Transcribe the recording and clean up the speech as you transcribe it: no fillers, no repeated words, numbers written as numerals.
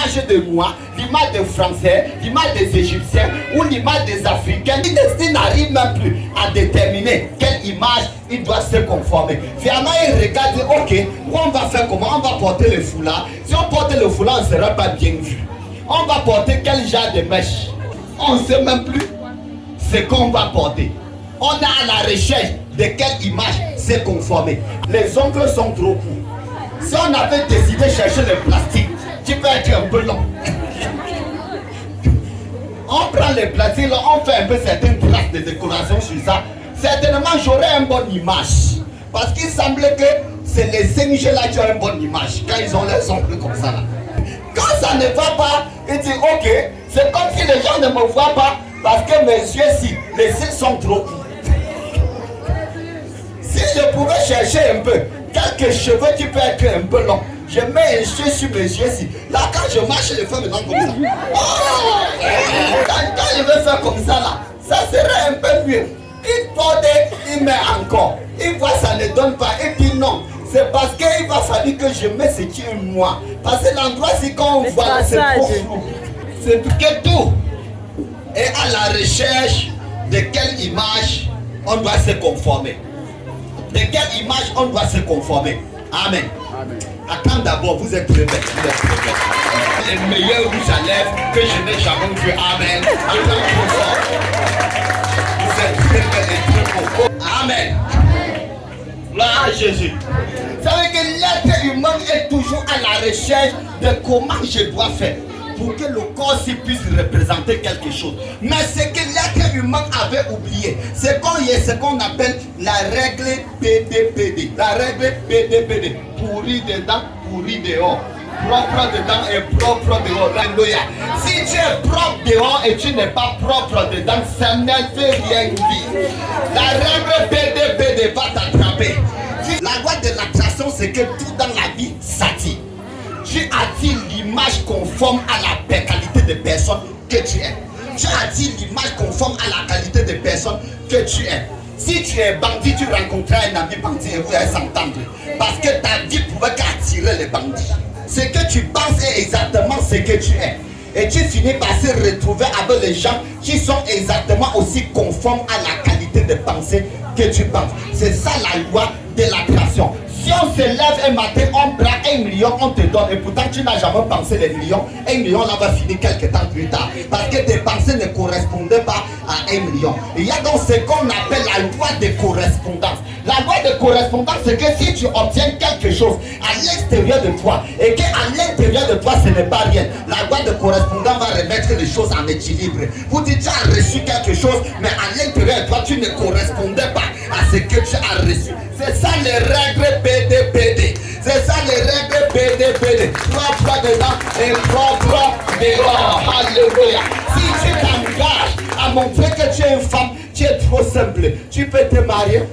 l'image de moi, l'image des Français, l'image des Égyptiens ou l'image des Africains. Il n'arrive même plus à déterminer quelle image il doit se conformer. Finalement, il regarde, ok, on va faire comment? On va porter le foulard. Si on porte le foulard, on ne sera pas bien vu. On va porter quel genre de mèche? On ne sait même plus ce qu'on va porter. On est à la recherche de quelle image se conformer. Les ongles sont trop courts. Si on avait décidé de chercher le plastique, tu peux être un peu long. On prend le plastique, on fait un peu certaines traces de décoration sur ça. Certainement, j'aurais une bonne image. Parce qu'il semblait que c'est les singes là qui ont une bonne image. Quand ils ont les ongles comme ça là. Quand ça ne va pas, il dit ok, c'est comme si les gens ne me voient pas parce que mes yeux, les cils sont trop courts. Si je pouvais chercher un peu, quelques cheveux qui peuvent être un peu longs, je mets un cheveu sur mes yeux ici. Là, quand je marche, je fais maintenant comme ça. Oh! Quand je vais faire comme ça là, ça serait un peu mieux. Il porte, il met encore. Il voit ça ne donne pas. Il dit non. C'est parce qu'il va falloir que je mette ce qui est moi. Parce que l'endroit, c'est quand on voit, c'est trop flou. C'est que tout est à la recherche de quelle image on doit se conformer. De quelle image on doit se conformer. Amen. Amen. Attends d'abord, vous êtes très bêtes. Les meilleurs rouges à lèvres que je n'ai jamais vu. Amen. Attends trop fort. Vous êtes très bêtes et très beaux. Amen. Gloire à Jésus. Ça veut dire que l'être humain est toujours à la recherche de comment je dois faire pour que le corps puisse représenter quelque chose. Mais ce que l'être humain avait oublié, c'est ce qu'on appelle la règle PDPD. La règle PDPD. Pourri dedans, pourri dehors. Propre dedans et propre dehors. Alléluia. Si tu es propre dehors et tu n'es pas propre dedans, ça ne fait rien dire. La règle PDPD va t'attraper. La loi de l'attraction, c'est que tout dans la vie s'attire. Tu attires l'image conforme à la qualité de personne que tu es. Tu attires l'image conforme à la qualité de personne que tu es. Si tu es bandit, tu rencontreras un ami bandit et vous allez s'entendre. Parce que ta vie pouvait qu'attirer les bandits. Ce que tu penses est exactement ce que tu es. Et tu finis par se retrouver avec les gens qui sont exactement aussi conformes à la qualité de pensée que tu penses. C'est ça la loi de l'attraction. Si on se lève un matin, on prend 1 million, on te donne, et pourtant tu n'as jamais pensé les millions, 1 million là va finir quelques temps plus tard. Parce que tes pensées ne correspondaient pas à 1 million. Il y a donc ce qu'on appelle la loi de correspondance. La loi de correspondance, c'est que si tu obtiens quelque chose à l'extérieur de toi, et qu'à l'intérieur de toi ce n'est pas rien, la loi de correspondance va remettre les choses en équilibre. Vous dites tu as reçu quelque chose, mais à l'intérieur de toi tu ne correspondais pas à ce que tu as reçu. C'est ça les règles PDPD. C'est ça les règles PDPD. Propre dedans et propre dehors. Alléluia. Si tu t'engages à montrer que tu es une femme, tu es trop simple. Tu peux te marier.